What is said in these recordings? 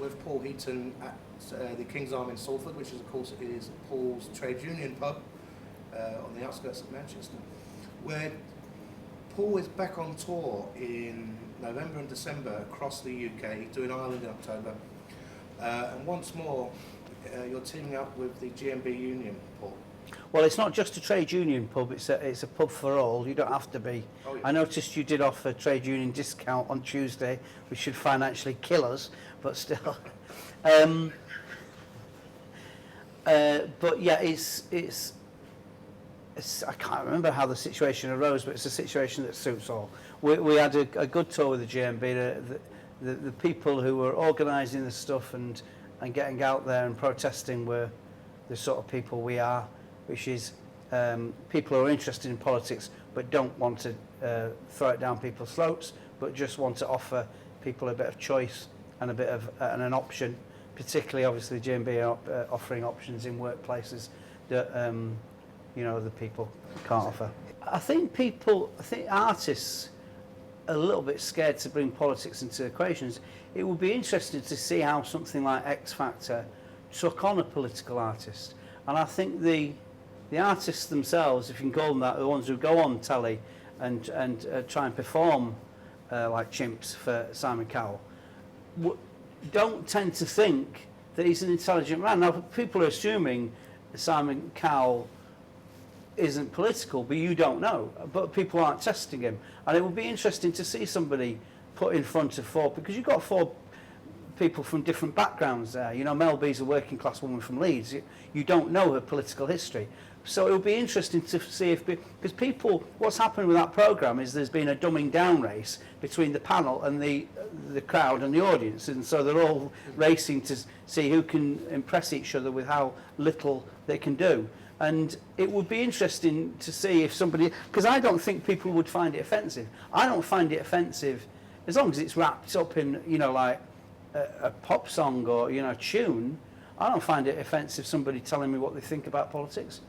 with Paul Heaton at the King's Arm in Salford, which is, of course, is Paul's trade union pub on the outskirts of Manchester, where Paul is back on tour in November and December across the UK, doing Ireland in October. And once more, you're teaming up with the GMB union, Paul. Well, it's not just a trade union pub, it's a pub for all. You don't have to be. Oh, yeah. I noticed you did offer a trade union discount on Tuesday, which should financially kill us, but still. But yeah, it's I can't remember how the situation arose, but it's a situation that suits all. We had a good tour with the GMB. The people who were organising the stuff and getting out there and protesting were the sort of people we are, which is people who are interested in politics but don't want to throw it down people's throats, but just want to offer people a bit of choice and a bit of an option. Particularly, obviously, the GMB are offering options in workplaces that other people can't offer. I think artists are a little bit scared to bring politics into equations. It would be interesting to see how something like X Factor took on a political artist. And I think the artists themselves, if you can call them that, the ones who go on telly and try and perform like chimps for Simon Cowell, don't tend to think that he's an intelligent man. Now, people are assuming Simon Cowell isn't political, but you don't know. But people aren't testing him. And it would be interesting to see somebody put in front of four, because you've got four people from different backgrounds there. You know, Mel B's a working class woman from Leeds. You don't know her political history. So it would be interesting to see because people, what's happened with that programme is there's been a dumbing down race between the panel and the crowd and the audience, and so they're all racing to see who can impress each other with how little they can do. And it would be interesting to see if somebody, because I don't think people would find it offensive. I don't find it offensive as long as it's wrapped up in, like a pop song or, a tune. I don't find it offensive somebody telling me what they think about politics.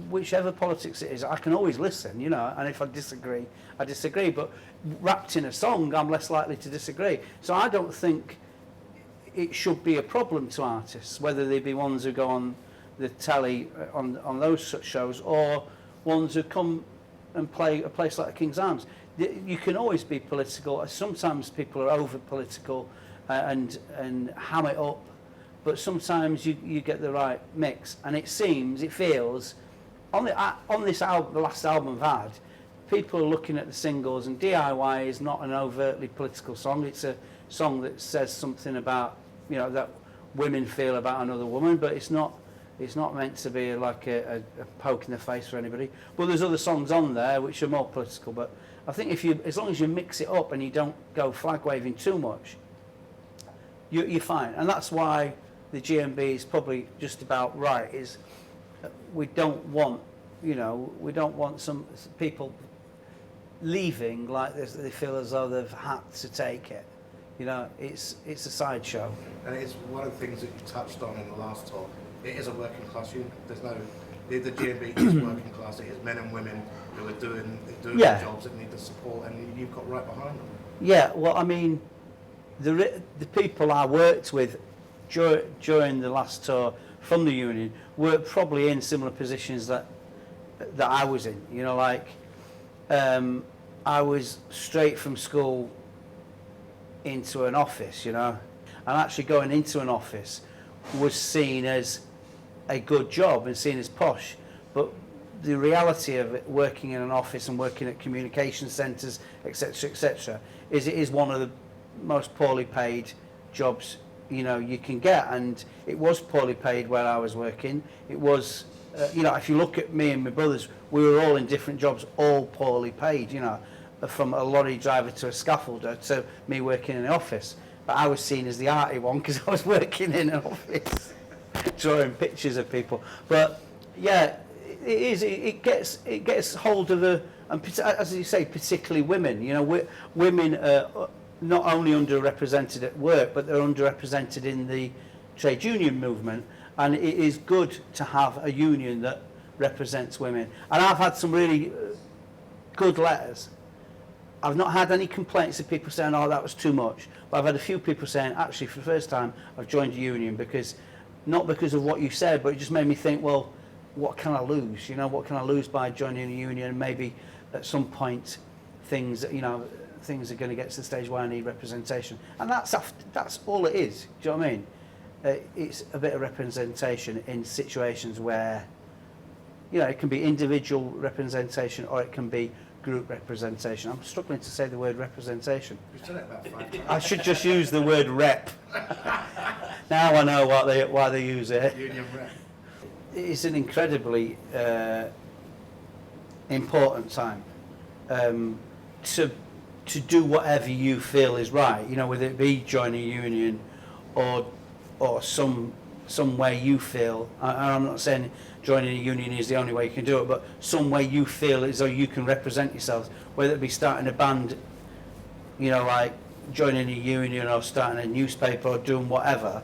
Whichever politics it is, I can always listen, and if I disagree, I disagree. But wrapped in a song, I'm less likely to disagree. So I don't think it should be a problem to artists, whether they be ones who go on the telly on those shows or ones who come and play a place like King's Arms. You can always be political. Sometimes people are over political and ham it up, but sometimes you get the right mix. And it feels on this album, the last album I've had, people are looking at the singles, and DIY is not an overtly political song. It's a song that says something about that women feel about another woman, but it's not meant to be like a poke in the face for anybody. But there's other songs on there which are more political. But I think as long as you mix it up and you don't go flag waving too much, you're fine. And that's why the GMB is probably just about right. Is we don't want some people leaving like this. They feel as though they've had to take it. It's a sideshow. And it's one of the things that you touched on in the last talk. It is a working class unit. There's no, the GMB is working class. It is men and women who are doing the jobs that need the support, and you've got right behind them. Yeah, well, I mean, the people I worked with during the last tour from the union were probably in similar positions that I was in. I was straight from school into an office, and actually going into an office was seen as a good job and seen as posh, but the reality of it, working in an office and working at communication centres, etc., is it is one of the most poorly paid jobs you can get, and it was poorly paid where I was working. It was, if you look at me and my brothers, we were all in different jobs, all poorly paid. From a lorry driver to a scaffolder to me working in an office. But I was seen as the arty one because I was working in an office, drawing pictures of people. But yeah, it gets hold of and as you say, particularly women. Women are not only underrepresented at work, but they're underrepresented in the trade union movement. And it is good to have a union that represents women. And I've had some really good letters. I've not had any complaints of people saying, "Oh, that was too much." But I've had a few people saying, actually, for the first time, I've joined a union not because of what you said, but it just made me think, well, what can I lose? You know, what can I lose by joining a union? And maybe at some point, things are going to get to the stage where I need representation. And that's all it is. Do you know what I mean? It's a bit of representation in situations where, you know, it can be individual representation or it can be group representation. I'm struggling to say the word representation. You've done it about 5 times. I should just use the word rep. Now I know why they use it. Union rep. It's an incredibly important time to do whatever you feel is right. You know, whether it be joining a union or some way you feel. I'm not saying joining a union is the only way you can do it, but some way you feel as though you can represent yourself. Whether it be starting a band, you know, like joining a union or starting a newspaper or doing whatever,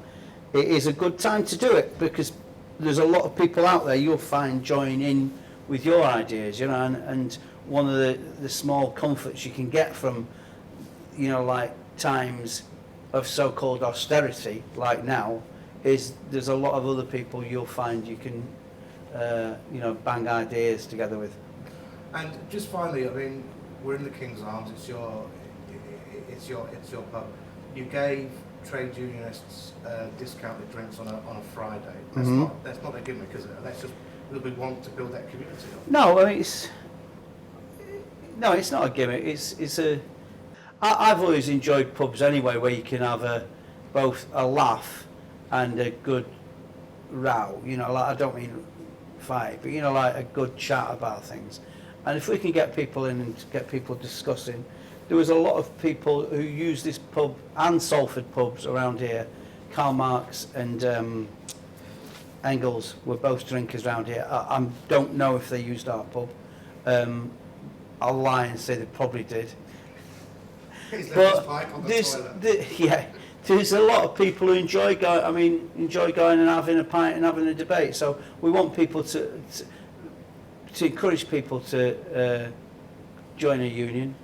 it is a good time to do it because there's a lot of people out there you'll find join in with your ideas, you know, and one of the small comforts you can get from, you know, like times of so-called austerity like now is there's a lot of other people you'll find you can, you know, bang ideas together with. And just finally, I mean, we're in the King's Arms. It's your pub. You gave trade unionists discounted drinks on a Friday. That's not a gimmick, is it? That's just we want to build that community up. No, I mean it's not a gimmick. I've always enjoyed pubs anyway, where you can have both a laugh and a good row. You know, like I don't mean fight, but you know, like a good chat about things. And if we can get people in and get people discussing, there was a lot of people who use this pub and Salford pubs around here. Karl Marx and Engels were both drinkers around here. I don't know if they used our pub. I'll lie and say they probably did. But there's a lot of people who enjoy going and having a pint and having a debate. So we want people to encourage people to join a union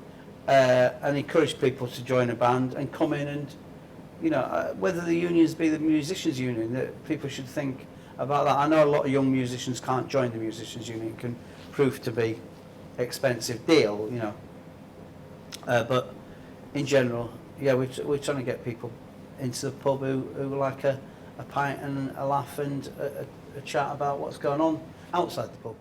and encourage people to join a band and come in and, you know, whether the unions be the musicians' union, that people should think about that. I know a lot of young musicians can't join the musicians' union. It can prove to be expensive deal, you know. But in general, yeah, we're trying to get people into the pub who like a pint and a laugh and a chat about what's going on outside the pub.